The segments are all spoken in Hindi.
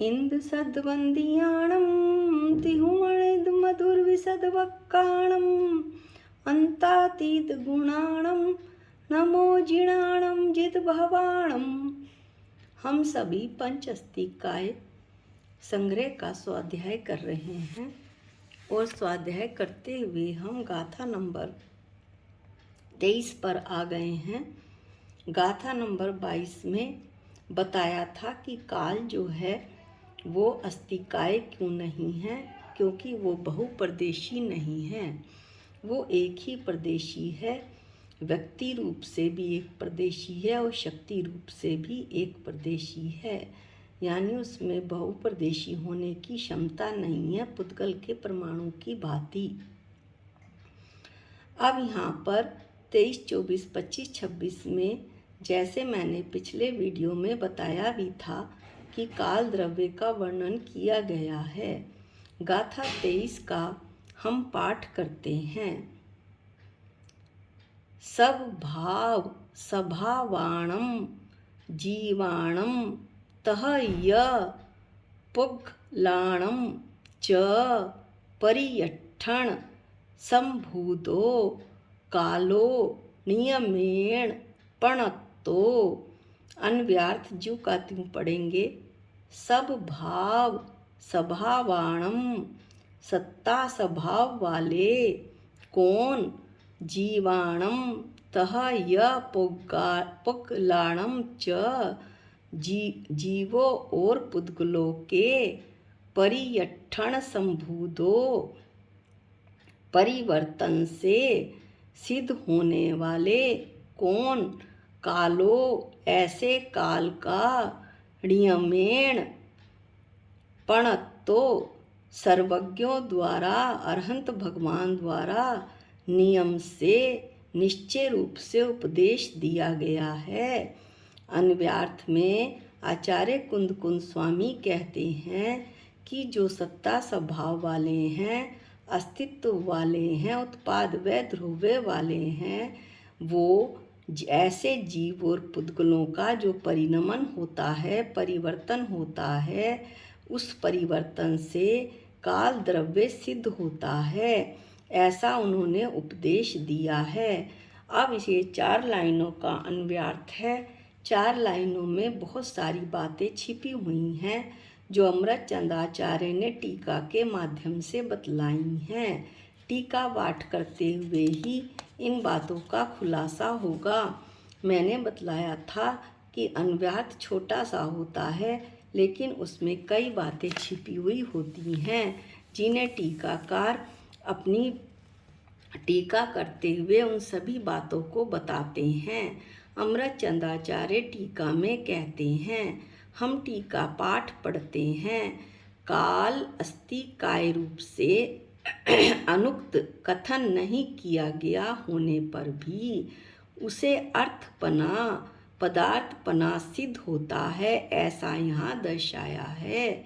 इंदु सद्वंदियाणं तिहुमणिद मधुरविशदवक्काणं अंतातीत गुणाणं नमो जिणाणं जितभवाणं। हम सभी पंचस्तिकाय संग्रह का स्वाध्याय कर रहे हैं और स्वाध्याय करते हुए हम गाथा नंबर 23 पर आ गए हैं। गाथा नंबर 22 में बताया था कि काल जो है वो अस्तिकाय क्यों नहीं है, क्योंकि वो बहुप्रदेशी नहीं है, वो एक ही प्रदेशी है। व्यक्ति रूप से भी एक प्रदेशी है और शक्ति रूप से भी एक प्रदेशी है, यानी उसमें बहुप्रदेशी होने की क्षमता नहीं है पुद्गल के परमाणु की भांति। अब यहाँ पर 23, 24, 25, 26 में जैसे मैंने पिछले वीडियो में बताया भी था कि काल द्रव्य का वर्णन किया गया है। गाथा 23 का हम पाठ करते हैं। सब भाव सभावाणम जीवाणम तह य पुग्लाणम च परियठण संभूतो कालो नियमेण पणतो। अन्व्यार्थ ज्यों का त्यों पढ़ेंगे। सब भाव स्वभावाणम सत्ता स्वभाव वाले कौन, जीवाणम तह य पुग्लाणम च जीवों और पुद्गलों के, परियठण संभूतो परिवर्तन से सिद्ध होने वाले कौन, कालो ऐसे काल का, नियमेण पणतो सर्वज्ञों द्वारा अरहंत भगवान द्वारा नियम से निश्चय रूप से उपदेश दिया गया है। अन्व्यार्थ में आचार्य कुंद स्वामी कहते हैं कि जो सत्ता स्वभाव वाले हैं, अस्तित्व वाले हैं, उत्पाद व ध्रुव्य वाले हैं, वो ऐसे जीव और पुद्गलों का जो परिणमन होता है, परिवर्तन होता है, उस परिवर्तन से काल द्रव्य सिद्ध होता है, ऐसा उन्होंने उपदेश दिया है। अब ये 4 लाइनों का अन्व्यार्थ है। 4 लाइनों में बहुत सारी बातें छिपी हुई हैं जो अमृतचंद आचार्य ने टीका के माध्यम से बतलाई हैं। टीका पाठ करते हुए ही इन बातों का खुलासा होगा। मैंने बतलाया था कि अन्व्यार्थ छोटा सा होता है, लेकिन उसमें कई बातें छिपी हुई होती हैं जिन्हें टीकाकार अपनी टीका करते हुए उन सभी बातों को बताते हैं। अमृतचंद आचार्य टीका में कहते हैं, हम टीका पाठ पढ़ते हैं। काल अस्तिकाय रूप से अनुक्त कथन नहीं किया गया होने पर भी उसे अर्थपना पदार्थपना सिद्ध होता है, ऐसा यहाँ दर्शाया है।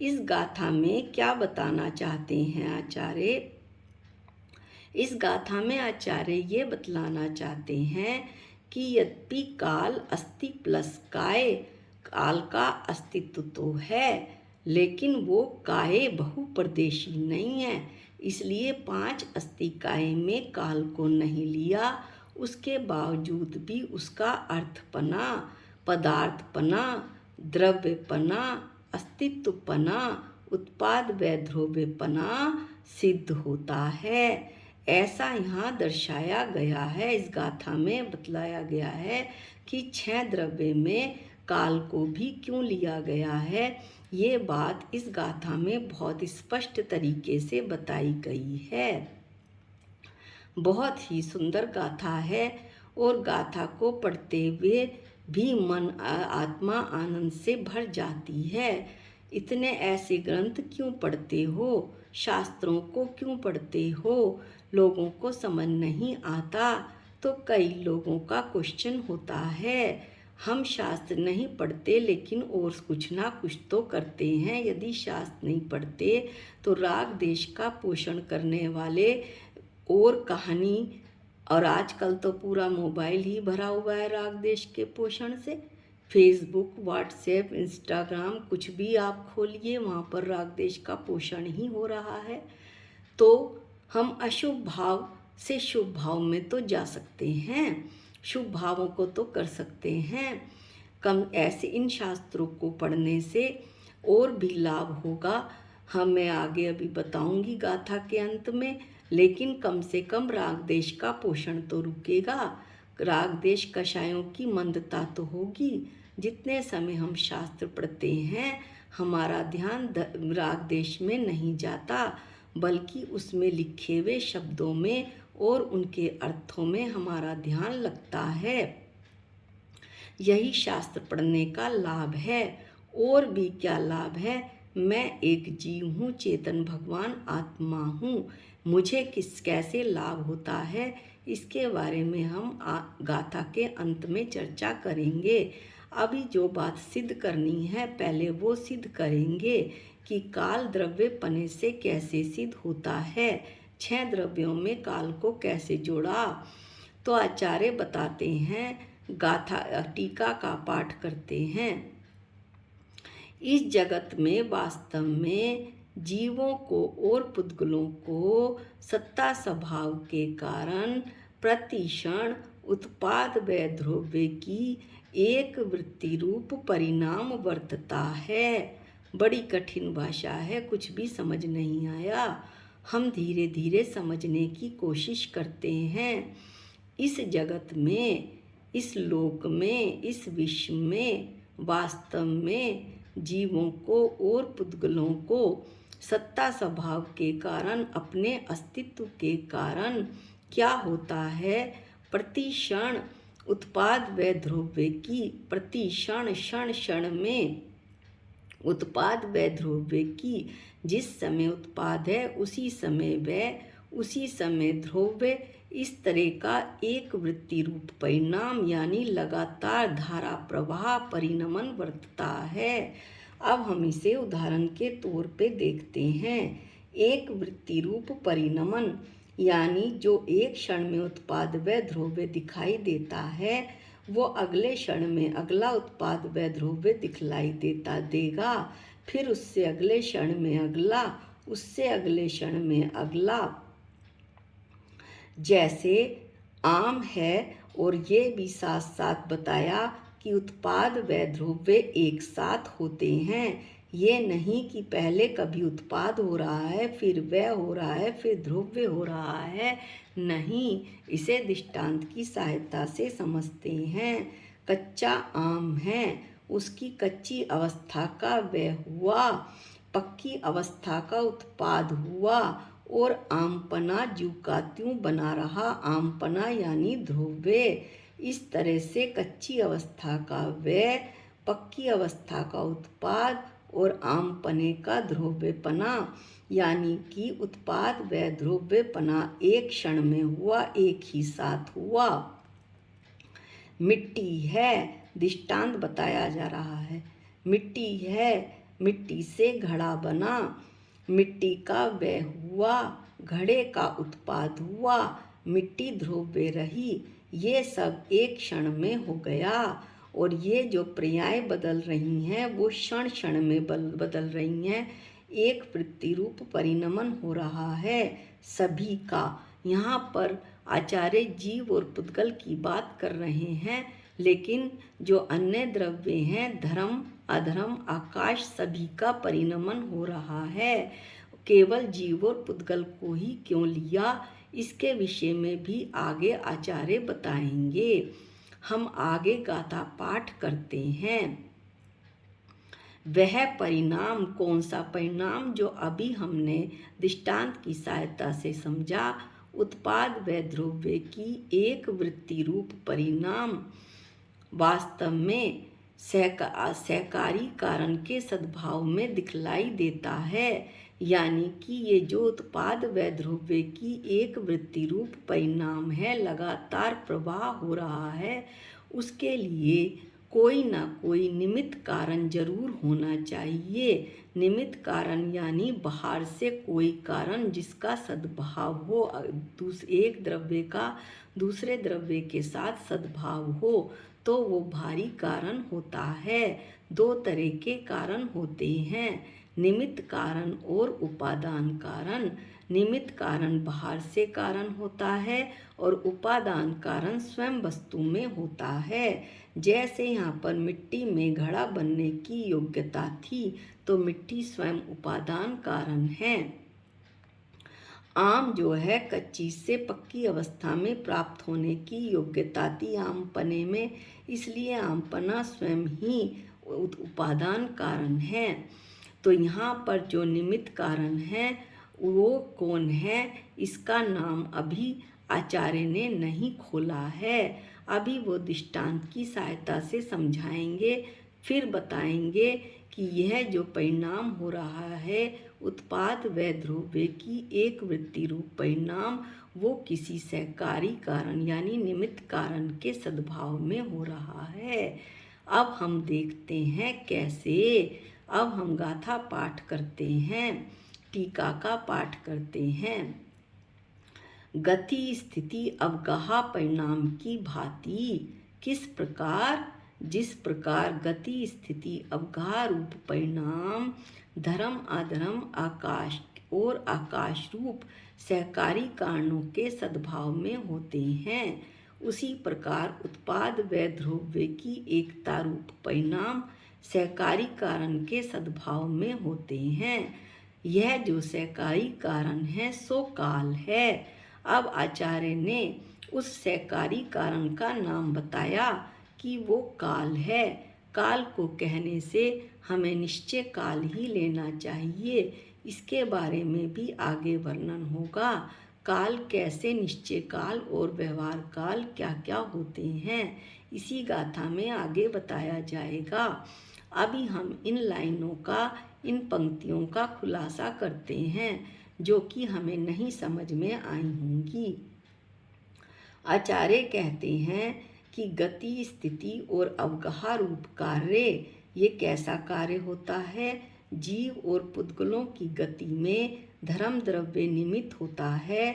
इस गाथा में क्या बताना चाहते हैं आचार्य? इस गाथा में आचार्य ये बतलाना चाहते हैं कि यद्यपि काल अस्ति प्लस काय, काल का अस्तित्व तो है, लेकिन वो काय बहुप्रदेशी नहीं है, इसलिए 5 अस्तिकाय में काल को नहीं लिया। उसके बावजूद भी उसका अर्थपना, पदार्थपना, द्रव्यपना, अस्तित्वपना, उत्पाद व ध्रुव्यपना सिद्ध होता है, ऐसा यहाँ दर्शाया गया है। इस गाथा में बतलाया गया है कि 6 द्रव्य में काल को भी क्यों लिया गया है। ये बात इस गाथा में बहुत स्पष्ट तरीके से बताई गई है। बहुत ही सुंदर गाथा है और गाथा को पढ़ते हुए भी मन आत्मा आनंद से भर जाती है। इतने ऐसे ग्रंथ क्यों पढ़ते हो, शास्त्रों को क्यों पढ़ते हो? लोगों को समझ नहीं आता तो कई लोगों का क्वेश्चन होता है, हम शास्त्र नहीं पढ़ते लेकिन और कुछ ना कुछ तो करते हैं। यदि शास्त्र नहीं पढ़ते तो राग देश का पोषण करने वाले और कहानी, और आजकल तो पूरा मोबाइल ही भरा हुआ है राग देश के पोषण से, फेसबुक, व्हाट्सएप, इंस्टाग्राम कुछ भी आप खोलिए, वहाँ पर राग देश का पोषण ही हो रहा है। तो हम अशुभ भाव से शुभ भाव में तो जा सकते हैं, शुभ भावों को तो कर सकते हैं। कम ऐसे इन शास्त्रों को पढ़ने से और भी लाभ होगा। मैं आगे अभी बताऊंगी गाथा के अंत में, लेकिन कम से कम राग देश का पोषण तो रुकेगा। राग देश कषायों की मंदता तो होगी। जितने समय हम शास्त्र पढ़ते हैं हमारा ध्यान राग देश में नहीं जाता, बल्कि उसमें लिखे हुए शब्दों में और उनके अर्थों में हमारा ध्यान लगता है। यही शास्त्र पढ़ने का लाभ है। और भी क्या लाभ है? मैं एक जीव हूँ, चेतन भगवान आत्मा हूँ। मुझे कैसे लाभ होता है इसके बारे में हम गाथा के अंत में चर्चा करेंगे। अभी जो बात सिद्ध करनी है पहले वो सिद्ध करेंगे कि काल द्रव्य पने से कैसे सिद्ध होता है, 6 द्रव्यों में काल को कैसे जोड़ा। तो आचार्य बताते हैं, गाथा टीका का पाठ करते हैं। इस जगत में वास्तव में जीवों को और पुद्गलों को सत्ता स्वभाव के कारण प्रतिक्षण उत्पाद व द्रव्य की एक वृत्ति रूप परिणाम वर्तता है। बड़ी कठिन भाषा है, कुछ भी समझ नहीं आया। हम धीरे धीरे समझने की कोशिश करते हैं। इस जगत में, इस लोक में, इस विश्व में वास्तव में जीवों को और पुद्गलों को सत्ता स्वभाव के कारण, अपने अस्तित्व के कारण क्या होता है, प्रतिक्षण उत्पाद व द्रव्य की, प्रतिक्षण क्षण क्षण में उत्पाद व द्रव्य की, जिस समय उत्पाद है उसी समय व उसी समय द्रव्य, इस तरह का एक वृत्ति रूप परिणाम यानी लगातार धारा प्रवाह परिणमन वर्तता है। अब हम इसे उदाहरण के तौर पे देखते हैं। एक वृत्ति रूप परिणमन यानी जो एक क्षण में उत्पाद व द्रव्य दिखाई देता है वो अगले क्षण में अगला उत्पाद व द्रव्य दिखलाई देगा, फिर उससे अगले क्षण में अगला, उससे अगले क्षण में अगला। जैसे आम है और ये भी साथ साथ बताया कि उत्पाद व द्रव्य एक साथ होते हैं। ये नहीं कि पहले कभी उत्पाद हो रहा है, फिर वह हो रहा है, फिर द्रव्य हो रहा है। नहीं, इसे दृष्टांत की सहायता से समझते हैं। कच्चा आम है, उसकी कच्ची अवस्था का वह हुआ, पक्की अवस्था का उत्पाद हुआ और आमपना ज्यों का त्यों बना रहा। आमपना यानी ध्रुव्य। इस तरह से कच्ची अवस्था का वह, पक्की अवस्था का उत्पाद और आमपने का ध्रुव्यपना यानी कि उत्पाद व ध्रुव्यपना एक क्षण में हुआ, एक ही साथ हुआ। मिट्टी है, दृष्टांत बताया जा रहा है। मिट्टी है, मिट्टी से घड़ा बना, मिट्टी का वह हुआ, घड़े का उत्पाद हुआ, मिट्टी ध्रुव्य रही। ये सब एक क्षण में हो गया और ये जो पर्याय बदल रही हैं वो क्षण क्षण में बदल रही हैं। एक वृत्ति रूप परिणमन हो रहा है सभी का। यहाँ पर आचार्य जीव और पुद्गल की बात कर रहे हैं, लेकिन जो अन्य द्रव्य हैं, धर्म अधर्म आकाश, सभी का परिणमन हो रहा है। केवल जीव और पुद्गल को ही क्यों लिया, इसके विषय में भी आगे आचार्य बताएंगे। हम आगे गाथा पाठ करते हैं। वह परिणाम, कौन सा परिणाम? जो अभी हमने दृष्टांत की सहायता से समझा। उत्पाद व द्रव्य की एक वृत्ति रूप परिणाम वास्तव में सहकारी कारण के सद्भाव में दिखलाई देता है। यानी कि ये जो उत्पाद व द्रव्य की एक वृत्ति रूप परिणाम है, लगातार प्रवाह हो रहा है, उसके लिए कोई ना कोई निमित्त कारण जरूर होना चाहिए। निमित्त कारण यानी बाहर से कोई कारण जिसका सद्भाव हो, एक द्रव्य का दूसरे द्रव्य के साथ सद्भाव हो, तो वो भारी कारण होता है। दो तरह के कारण होते हैं, निमित्त कारण और उपादान कारण। निमित्त कारण बाहर से कारण होता है और उपादान कारण स्वयं वस्तु में होता है। जैसे यहाँ पर मिट्टी में घड़ा बनने की योग्यता थी, तो मिट्टी स्वयं उपादान कारण है। आम जो है कच्ची से पक्की अवस्था में प्राप्त होने की योग्यता थी आम पने में, इसलिए आम पना स्वयं ही उपादान कारण है। तो यहाँ पर जो निमित्त कारण है वो कौन है, इसका नाम अभी आचार्य ने नहीं खोला है। अभी वो दृष्टांत की सहायता से समझाएंगे, फिर बताएंगे कि यह जो परिणाम हो रहा है उत्पाद व द्रव्य की एक वृत्ति रूप परिणाम, वो किसी सहकारी कारण यानी निमित्त कारण के सद्भाव में हो रहा है। अब हम देखते हैं कैसे। अब हम गाथा पाठ करते हैं, टीका का पाठ करते हैं। गति स्थिति अवगाह परिणाम की भांति, किस प्रकार, जिस प्रकार गति स्थिति अवगाह रूप परिणाम धर्म अधर्म आकाश और आकाश रूप सहकारी कारणों के सद्भाव में होते हैं, उसी प्रकार उत्पाद व द्रव्य की एकता रूप परिणाम सहकारी कारण के सद्भाव में होते हैं। यह जो सहकारी कारण है सो काल है। अब आचार्य ने उस सहकारी कारण का नाम बताया कि वो काल है। काल को कहने से हमें निश्चय काल ही लेना चाहिए, इसके बारे में भी आगे वर्णन होगा। काल कैसे, निश्चय काल और व्यवहार काल क्या क्या होते हैं, इसी गाथा में आगे बताया जाएगा। अभी हम इन लाइनों का, इन पंक्तियों का खुलासा करते हैं जो कि हमें नहीं समझ में आई होंगी। आचार्य कहते हैं कि गति स्थिति और अवगाह रूप कार्य, ये कैसा कार्य होता है। जीव और पुद्गलों की गति में धर्म द्रव्य निमित्त होता है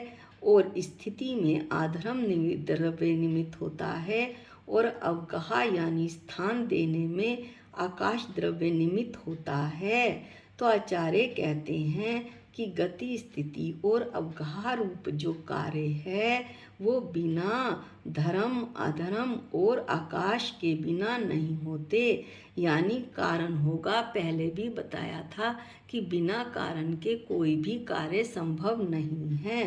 और स्थिति में आधर्म द्रव्य निमित्त होता है, और अवगाह यानी स्थान देने में आकाश द्रव्य निमित्त होता है। तो आचार्य कहते हैं कि गति स्थिति और अवगाह रूप जो कार्य है वो बिना धर्म अधर्म और आकाश के बिना नहीं होते, यानी कारण होगा। पहले भी बताया था कि बिना कारण के कोई भी कार्य संभव नहीं है।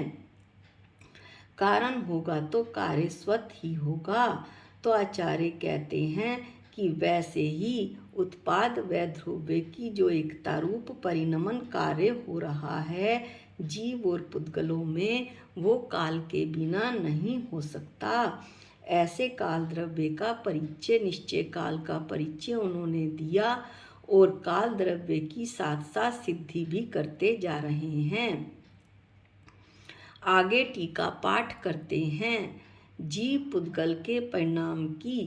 कारण होगा तो कार्य स्वतः ही होगा। तो आचार्य कहते हैं कि वैसे ही उत्पाद व ध्रुव्य की जो एकता रूप परिणमन कार्य हो रहा है जीव और पुद्गलों में, वो काल के बिना नहीं हो सकता। ऐसे काल द्रव्य का परिचय निश्चय काल का परिचय उन्होंने दिया और काल द्रव्य की साथ साथ सिद्धि भी करते जा रहे हैं। आगे टीका पाठ करते हैं। जीव पुद्गल के परिणाम की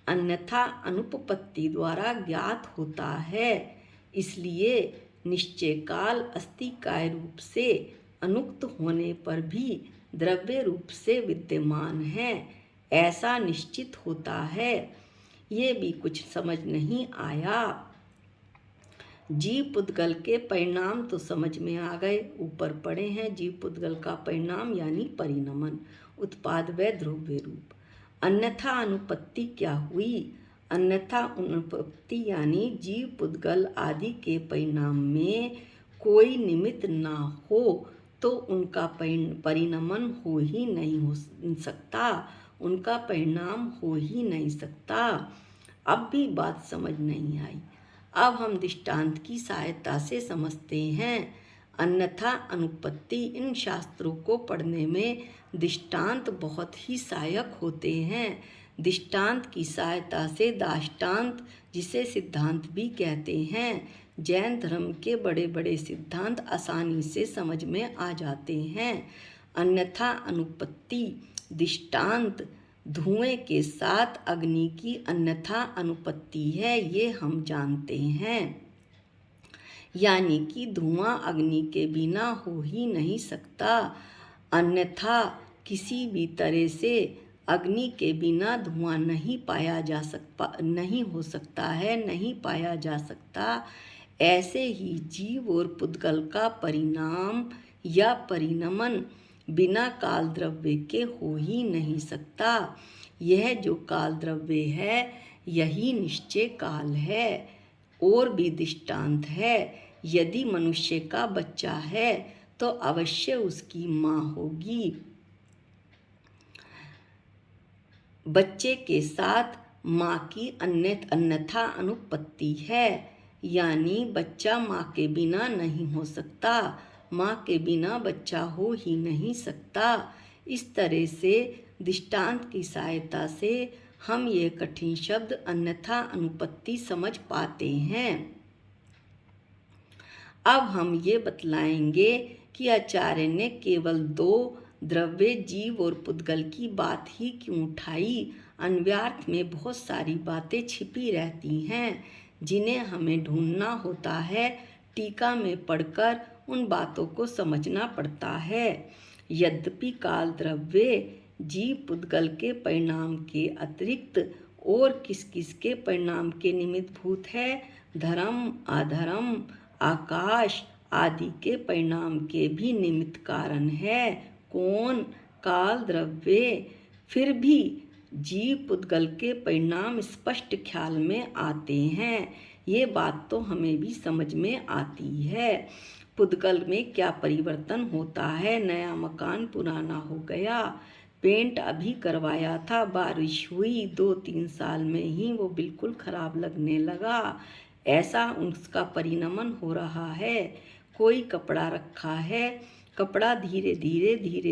अन्यथा अनुपपत्ति द्वारा ज्ञात होता है, इसलिए निश्चय काल अस्तिकाय रूप से अनुक्त होने पर भी द्रव्य रूप से विद्यमान है, ऐसा निश्चित होता है। ये भी कुछ समझ नहीं आया। जीव पुद्गल के परिणाम तो समझ में आ गए, ऊपर पढ़े हैं। जीव पुद्गल का परिणाम यानी परिणमन, उत्पाद व द्रव्य रूप। अन्यथा अनुपत्ति क्या हुई। अन्यथा अनुपत्ति यानी जीव पुद्गल आदि के परिणाम में कोई निमित्त ना हो तो उनका परिणमन हो ही नहीं हो सकता, उनका परिणाम हो ही नहीं सकता। अब भी बात समझ नहीं आई। अब हम दृष्टांत की सहायता से समझते हैं। अन्यथा अनुपत्ति, इन शास्त्रों को पढ़ने में दृष्टांत बहुत ही सहायक होते हैं। दृष्टांत की सहायता से दाष्टान्त, जिसे सिद्धांत भी कहते हैं, जैन धर्म के बड़े बड़े सिद्धांत आसानी से समझ में आ जाते हैं। अन्यथा अनुपत्ति दृष्टांत धुएं के साथ अग्नि की अन्यथा अनुपत्ति है, ये हम जानते हैं। यानी कि धुआं अग्नि के बिना हो ही नहीं सकता। अन्यथा किसी भी तरह से अग्नि के बिना धुआं नहीं हो सकता है, नहीं पाया जा सकता। ऐसे ही जीव और पुद्गल का परिणाम या परिणमन बिना काल द्रव्य के हो ही नहीं सकता। यह जो काल द्रव्य है यही निश्चय काल है। और भी दृष्टांत है, यदि मनुष्य का बच्चा है तो अवश्य उसकी माँ होगी। बच्चे के साथ माँ की अन्यथा अनुपत्ति है, यानी बच्चा माँ के बिना नहीं हो सकता, माँ के बिना बच्चा हो ही नहीं सकता। इस तरह से दृष्टांत की सहायता से हम ये कठिन शब्द अन्यथा अनुपत्ति समझ पाते हैं। अब हम ये बतलाएंगे कि आचार्य ने केवल दो द्रव्य जीव और पुद्गल की बात ही क्यों उठाई। अन्वयार्थ में बहुत सारी बातें छिपी रहती हैं जिन्हें हमें ढूंढना होता है। टीका में पढ़कर उन बातों को समझना पड़ता है। यद्यपि काल द्रव्य जीव पुद्गल के परिणाम के अतिरिक्त और किस किस के परिणाम के निमित्त भूत है, धर्म अधर्म आकाश आदि के परिणाम के भी निमित्त कारण है। कौन? काल द्रव्य। फिर भी जीव पुद्गल के परिणाम स्पष्ट ख्याल में आते हैं। ये बात तो हमें भी समझ में आती है। पुद्गल में क्या परिवर्तन होता है। नया मकान पुराना हो गया, पेंट अभी करवाया था, बारिश हुई, 2-3 साल में ही वो बिल्कुल खराब लगने लगा। ऐसा उसका परिणमन हो रहा है। कोई कपड़ा रखा है, कपड़ा धीरे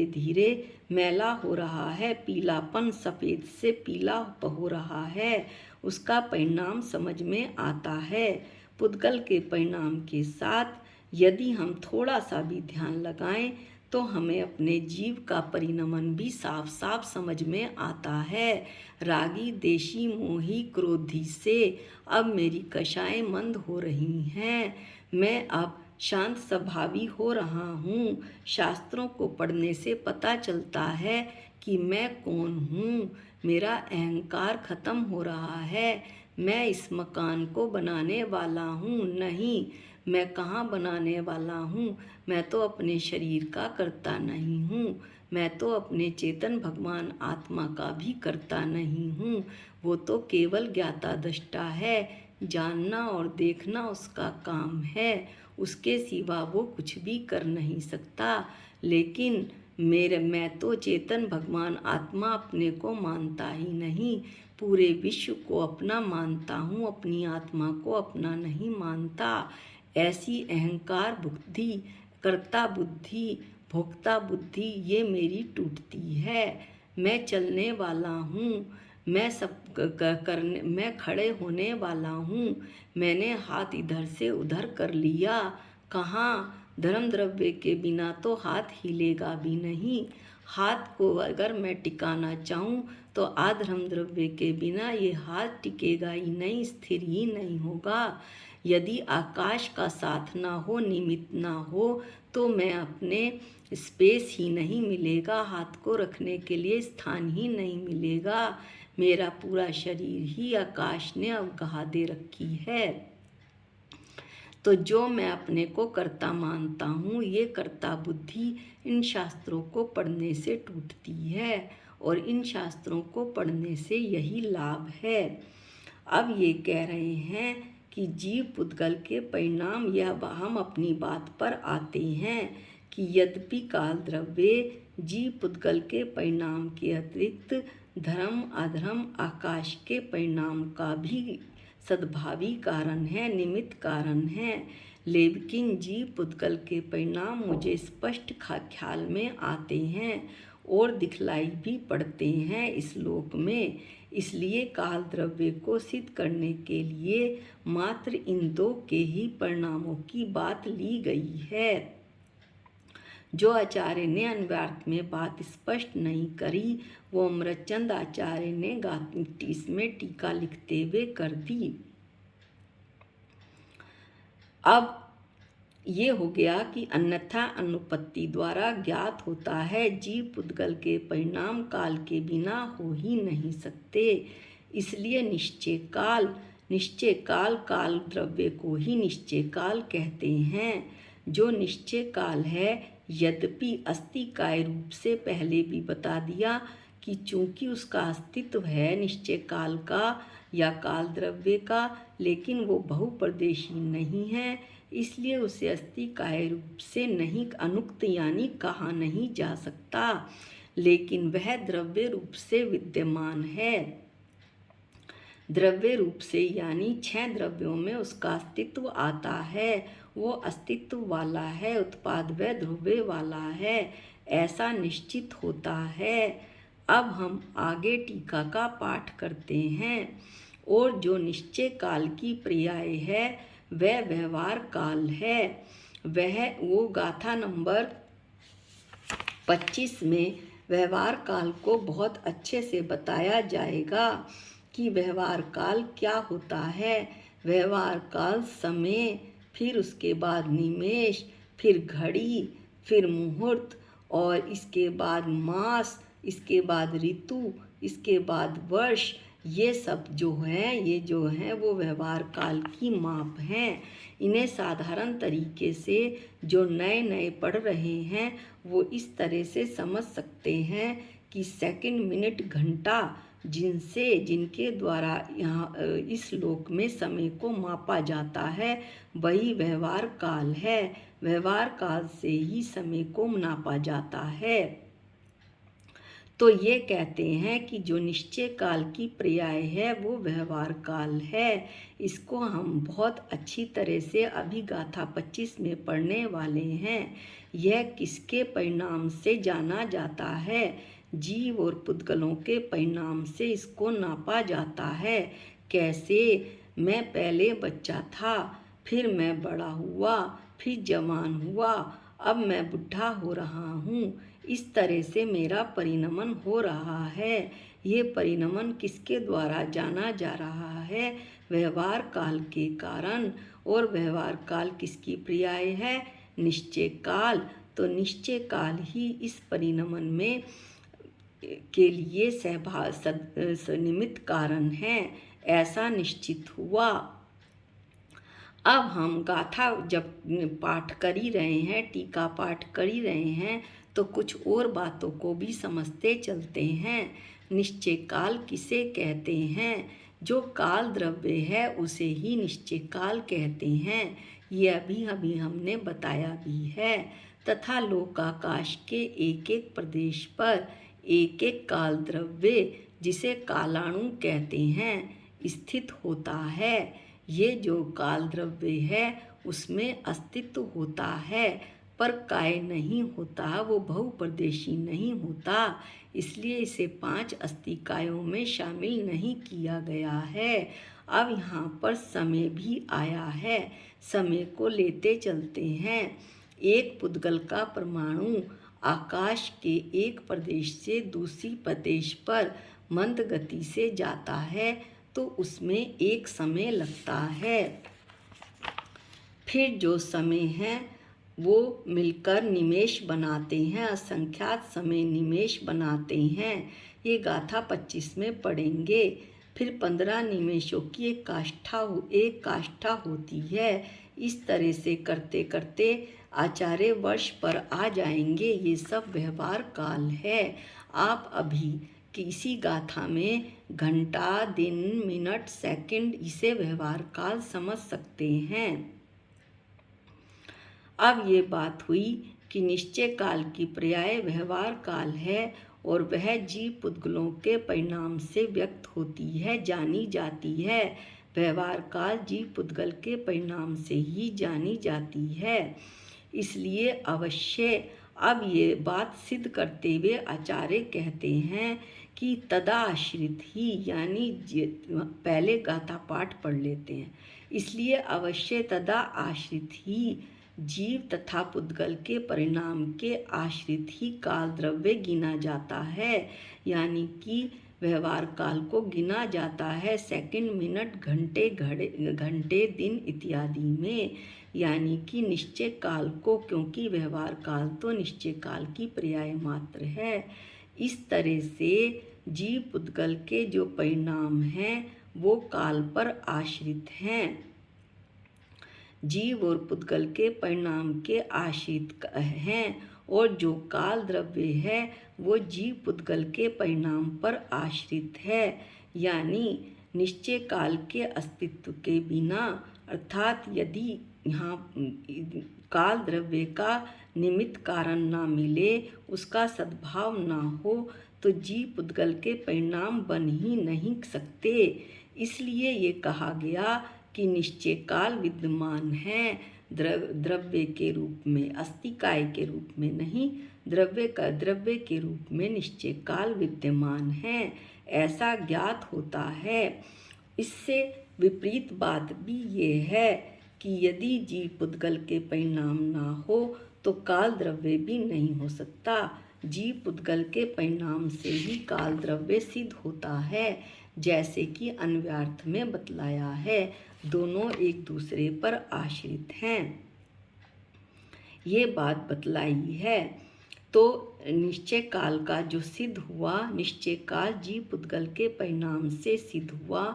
धीरे मैला हो रहा है, पीलापन सफ़ेद से पीला हो रहा है, उसका परिणाम समझ में आता है। पुद्गल के परिणाम के साथ यदि हम थोड़ा सा भी ध्यान लगाएं तो हमें अपने जीव का परिणमन भी साफ साफ समझ में आता है। रागी देशी मोही क्रोधी से अब मेरी कषाएं मंद हो रही हैं। मैं अब शांत स्वभावी हो रहा हूँ। शास्त्रों को पढ़ने से पता चलता है कि मैं कौन हूँ। मेरा अहंकार खत्म हो रहा है। मैं इस मकान को बनाने वाला हूँ नहीं, मैं कहाँ बनाने वाला हूँ। मैं तो अपने शरीर का करता नहीं हूँ, मैं तो अपने चेतन भगवान आत्मा का भी करता नहीं हूँ। वो तो केवल ज्ञाता दृष्टा है, जानना और देखना उसका काम है, उसके सिवा वो कुछ भी कर नहीं सकता। लेकिन मैं तो चेतन भगवान आत्मा अपने को मानता ही नहीं, पूरे विश्व को अपना मानता हूँ, अपनी आत्मा को अपना नहीं मानता। ऐसी अहंकार बुद्धि, कर्ता बुद्धि, भोक्ता बुद्धि ये मेरी टूटती है। मैं चलने वाला हूँ, मैं खड़े होने वाला हूँ। मैंने हाथ इधर से उधर कर लिया। कहाँ? धर्म द्रव्य के बिना तो हाथ हिलेगा भी नहीं। हाथ को अगर मैं टिकाना चाहूँ तो अधर्म द्रव्य के बिना ये हाथ टिकेगा ही नहीं, स्थिर ही नहीं होगा। यदि आकाश का साथ ना हो, निमित्त ना हो, तो मैं अपने स्पेस ही नहीं मिलेगा, हाथ को रखने के लिए स्थान ही नहीं मिलेगा। मेरा पूरा शरीर ही आकाश ने अवगाह दे रखी है। तो जो मैं अपने को कर्ता मानता हूँ, ये कर्ता बुद्धि इन शास्त्रों को पढ़ने से टूटती है और इन शास्त्रों को पढ़ने से यही लाभ है। अब ये कह रहे हैं कि जीव पुद्गल के परिणाम, यह हम अपनी बात पर आते हैं कि यद्यपि काल द्रव्य जीव पुद्गल के परिणाम के अतिरिक्त धर्म अधर्म आकाश के परिणाम का भी सद्भावी कारण है, निमित्त कारण है। लेकिन जीव पुद्गल के परिणाम मुझे स्पष्ट ख्याल में आते हैं और दिखलाई भी पड़ते हैं इस लोक में। इसलिए काल द्रव्य को सिद्ध करने के लिए मात्र इन दो के ही परिणामों की बात ली गई है। जो आचार्य ने अन्वयार्थ में बात स्पष्ट नहीं करी, वो अमृतचंद आचार्य ने इसमें टीका लिखते हुए कर दी। अब ये हो गया कि अन्यथा अनुपत्ति द्वारा ज्ञात होता है, जीव पुद्गल के परिणाम काल के बिना हो ही नहीं सकते। इसलिए निश्चय काल काल द्रव्य को ही निश्चय काल कहते हैं। जो निश्चय काल है, यद्यपि अस्तिकाय रूप से पहले भी बता दिया कि चूंकि उसका अस्तित्व है निश्चय काल का या काल द्रव्य का, लेकिन वो बहुप्रदेशी नहीं है, इसलिए उसे अस्तिकाय रूप से नहीं अनुक्त यानी कहा नहीं जा सकता, लेकिन वह द्रव्य रूप से विद्यमान है। द्रव्य रूप से यानी 6 द्रव्यों में उसका अस्तित्व आता है, वो अस्तित्व वाला है, उत्पाद व द्रव्य वाला है, ऐसा निश्चित होता है। अब हम आगे टीका का पाठ करते हैं। और जो निश्चय काल की पर्याय है वह व्यवहार काल है। वो गाथा नंबर 25 में व्यवहार काल को बहुत अच्छे से बताया जाएगा कि व्यवहार काल क्या होता है। व्यवहार काल समय, फिर उसके बाद निमेष, फिर घड़ी, फिर मुहूर्त, और इसके बाद मास, इसके बाद ऋतु, इसके बाद वर्ष, ये सब जो हैं वो व्यवहार काल की माप हैं। इन्हें साधारण तरीके से जो नए पढ़ रहे हैं वो इस तरह से समझ सकते हैं कि सेकंड, मिनट, घंटा जिनके द्वारा यहाँ इस लोक में समय को मापा जाता है वही व्यवहार काल है। व्यवहार काल से ही समय को नापा जाता है। तो ये कहते हैं कि जो निश्चय काल की पर्याय है वो व्यवहार काल है। इसको हम बहुत अच्छी तरह से अभी गाथा 25 में पढ़ने वाले हैं। यह किसके परिणाम से जाना जाता है? जीव और पुद्गलों के परिणाम से इसको नापा जाता है। कैसे? मैं पहले बच्चा था, फिर मैं बड़ा हुआ, फिर जवान हुआ, अब मैं बुढ़ा हो रहा हूँ। इस तरह से मेरा परिणमन हो रहा है। ये परिणमन किसके द्वारा जाना जा रहा है? व्यवहार काल के कारण। और व्यवहार काल किसकी पर्याय है? निश्चय काल। तो निश्चय काल ही इस परिणमन में के लिए निमित्त कारण है, ऐसा निश्चित हुआ। अब हम गाथा जब पाठ कर ही रहे हैं, टीका पाठ कर ही रहे हैं, तो कुछ और बातों को भी समझते चलते हैं। निश्चय काल किसे कहते हैं? जो काल द्रव्य है उसे ही निश्चय काल कहते हैं। ये अभी हमने बताया भी है। तथा लोकाकाश के एक एक प्रदेश पर एक एक काल द्रव्य, जिसे कालाणु कहते हैं, स्थित होता है। ये जो काल द्रव्य है उसमें अस्तित्व होता है, पर काय नहीं होता, वो बहुप्रदेशी नहीं होता, इसलिए इसे 5 अस्तिकायों में शामिल नहीं किया गया है। अब यहाँ पर समय भी आया है। समय को लेते चलते हैं। एक पुद्गल का परमाणु आकाश के एक प्रदेश से दूसरी प्रदेश पर मंद गति से जाता है तो उसमें एक समय लगता है। फिर जो समय है वो मिलकर निमेष बनाते हैं, असंख्यात समय निमेष बनाते हैं। ये गाथा 25 में पढ़ेंगे। फिर 15 निमेषों की एक काष्ठा होती है। इस तरह से करते करते आचार्य वर्ष पर आ जाएंगे। ये सब व्यवहार काल है। आप अभी किसी गाथा में घंटा, दिन, मिनट, सेकंड, इसे व्यवहार काल समझ सकते हैं। अब ये बात हुई कि निश्चय काल की पर्याय व्यवहार काल है और वह जीव पुद्गलों के परिणाम से व्यक्त होती है, जानी जाती है। व्यवहार काल जीव पुद्गल के परिणाम से ही जानी जाती है। इसलिए अवश्य अब ये बात सिद्ध करते हुए आचार्य कहते हैं कि तदाश्रित ही, यानी पहले गाथा पाठ पढ़ लेते हैं। इसलिए अवश्य तदा आश्रित ही जीव तथा पुद्गल के परिणाम के आश्रित ही काल द्रव्य गिना जाता है, यानी कि व्यवहार काल को गिना जाता है सेकंड, मिनट, घंटे, दिन इत्यादि में। यानी कि निश्चय काल को, क्योंकि व्यवहार काल तो निश्चय काल की पर्याय मात्र है। इस तरह से जीव पुद्गल के जो परिणाम हैं वो काल पर आश्रित हैं। जीव और पुद्गल के परिणाम के आश्रित हैं और जो काल द्रव्य है वो जीव पुद्गल के परिणाम पर आश्रित है। यानी निश्चय काल के अस्तित्व के बिना, अर्थात यदि यहाँ काल द्रव्य का निमित्त कारण ना मिले, उसका सद्भाव ना हो, तो जीव पुद्गल के परिणाम बन ही नहीं सकते। इसलिए ये कहा गया कि निश्चय काल विद्यमान है, द्रव्य के रूप में, अस्तिकाय के रूप में नहीं, द्रव्य के रूप में निश्चय काल विद्यमान है, ऐसा ज्ञात होता है। इससे विपरीत बात भी ये है कि यदि जीव पुद्गल के परिणाम ना हो तो काल द्रव्य भी नहीं हो सकता। जीव पुद्गल के परिणाम से ही काल द्रव्य सिद्ध होता है, जैसे कि अन्वयार्थ में बतलाया है। दोनों एक दूसरे पर आश्रित हैं, ये बात बतलाई है। तो निश्चय काल का जो सिद्ध हुआ, निश्चय काल जीव पुद्गल के परिणाम से सिद्ध हुआ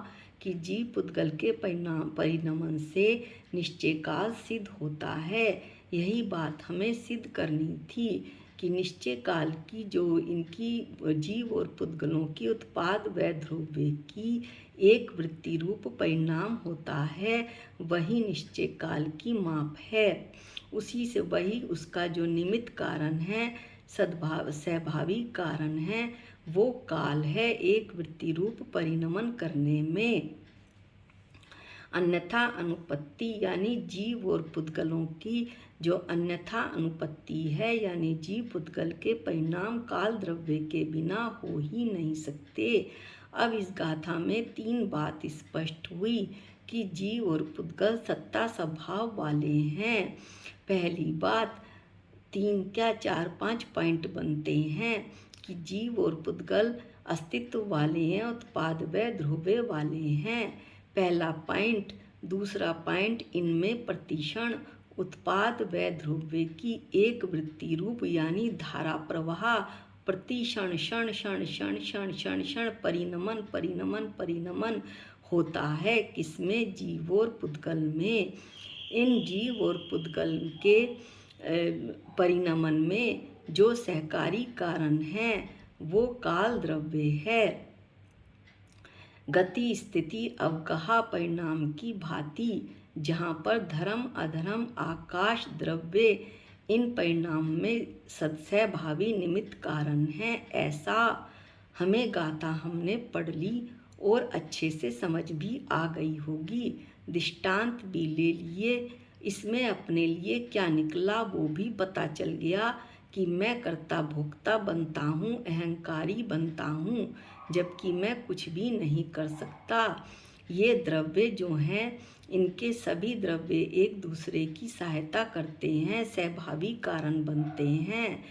कि जीव पुद्गल के परिणमन से निश्चय काल सिद्ध होता है। यही बात हमें सिद्ध करनी थी कि निश्चय काल की जो इनकी जीव और पुद्गलों की उत्पाद व ध्रुव्य की एक वृत्ति रूप परिणाम होता है, वही निश्चय काल की माप है। उसी से वही उसका जो निमित्त कारण है, सहभावी कारण है, वो काल है एक वृत्ति रूप परिणमन करने में। अन्यथा अनुपत्ति यानी जीव और पुद्गलों की जो अन्यथा अनुपत्ति है, यानी जीव पुद्गल के परिणाम काल द्रव्य के बिना हो ही नहीं सकते। अब इस गाथा में 3 बात स्पष्ट हुई कि जीव और पुद्गल सत्ता स्वभाव वाले हैं। पहली बात, 3 क्या 4-5 पॉइंट बनते हैं कि जीव और पुद्गल अस्तित्व वाले हैं, उत्पाद व ध्रुव्य वाले हैं, पहला पॉइंट। दूसरा पॉइंट, इनमें प्रतिक्षण उत्पाद व ध्रुव्य की एक वृत्ति रूप यानी धारा प्रवाह, प्रतिक्षण क्षण क्षण क्षण क्षण क्षण क्षण परिणमन परिणमन परिणमन होता है। किसमें? जीव और पुद्गल में। इन जीव और पुद्गल के परिणमन में जो सहकारी कारण है वो काल द्रव्य है। गति स्थिति अवगाह परिणाम की भांति, जहाँ पर धर्म अधर्म आकाश द्रव्य इन परिणाम में सद्भावी निमित्त कारण है, ऐसा हमें गाथा हमने पढ़ ली और अच्छे से समझ भी आ गई होगी। दृष्टांत भी ले लिए, इसमें अपने लिए क्या निकला वो भी पता चल गया कि मैं कर्ता भोक्ता बनता हूँ, अहंकारी बनता हूँ, जबकि मैं कुछ भी नहीं कर सकता। ये द्रव्य जो हैं, इनके सभी द्रव्य एक दूसरे की सहायता करते हैं, सहभावी कारण बनते हैं।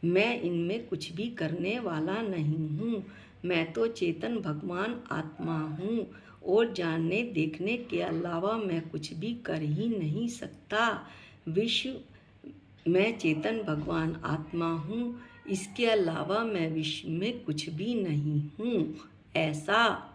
मैं इनमें कुछ भी करने वाला नहीं हूँ, मैं तो चेतन भगवान आत्मा हूँ और जानने देखने के अलावा मैं कुछ भी कर ही नहीं सकता। मैं चेतन भगवान आत्मा हूँ, इसके अलावा मैं विश्व में कुछ भी नहीं हूँ, ऐसा।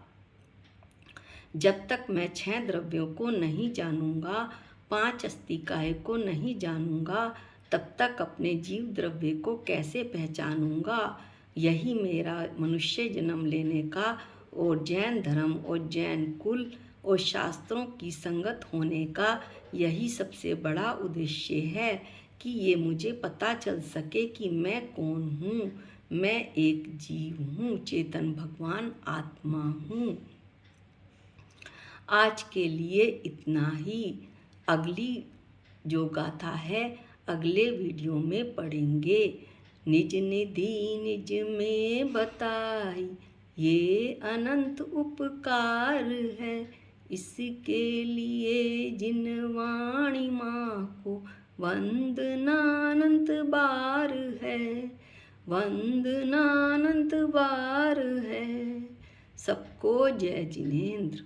जब तक मैं 6 द्रव्यों को नहीं जानूंगा, 5 अस्तिकाय को नहीं जानूंगा, तब तक अपने जीव द्रव्य को कैसे पहचानूंगा। यही मेरा मनुष्य जन्म लेने का और जैन धर्म और जैन कुल और शास्त्रों की संगत होने का यही सबसे बड़ा उद्देश्य है कि ये मुझे पता चल सके कि मैं कौन हूँ। मैं एक जीव हूँ, चेतन भगवान आत्मा हूँ। आज के लिए इतना ही। अगली जो गाथा है अगले वीडियो में पढ़ेंगे। निज निधि निज में बताई, ये अनंत उपकार है, इसके लिए जिन वाणी माँ को वंदनानंत बार है, वंदनानंत बार है। सबको जय जिनेंद्र।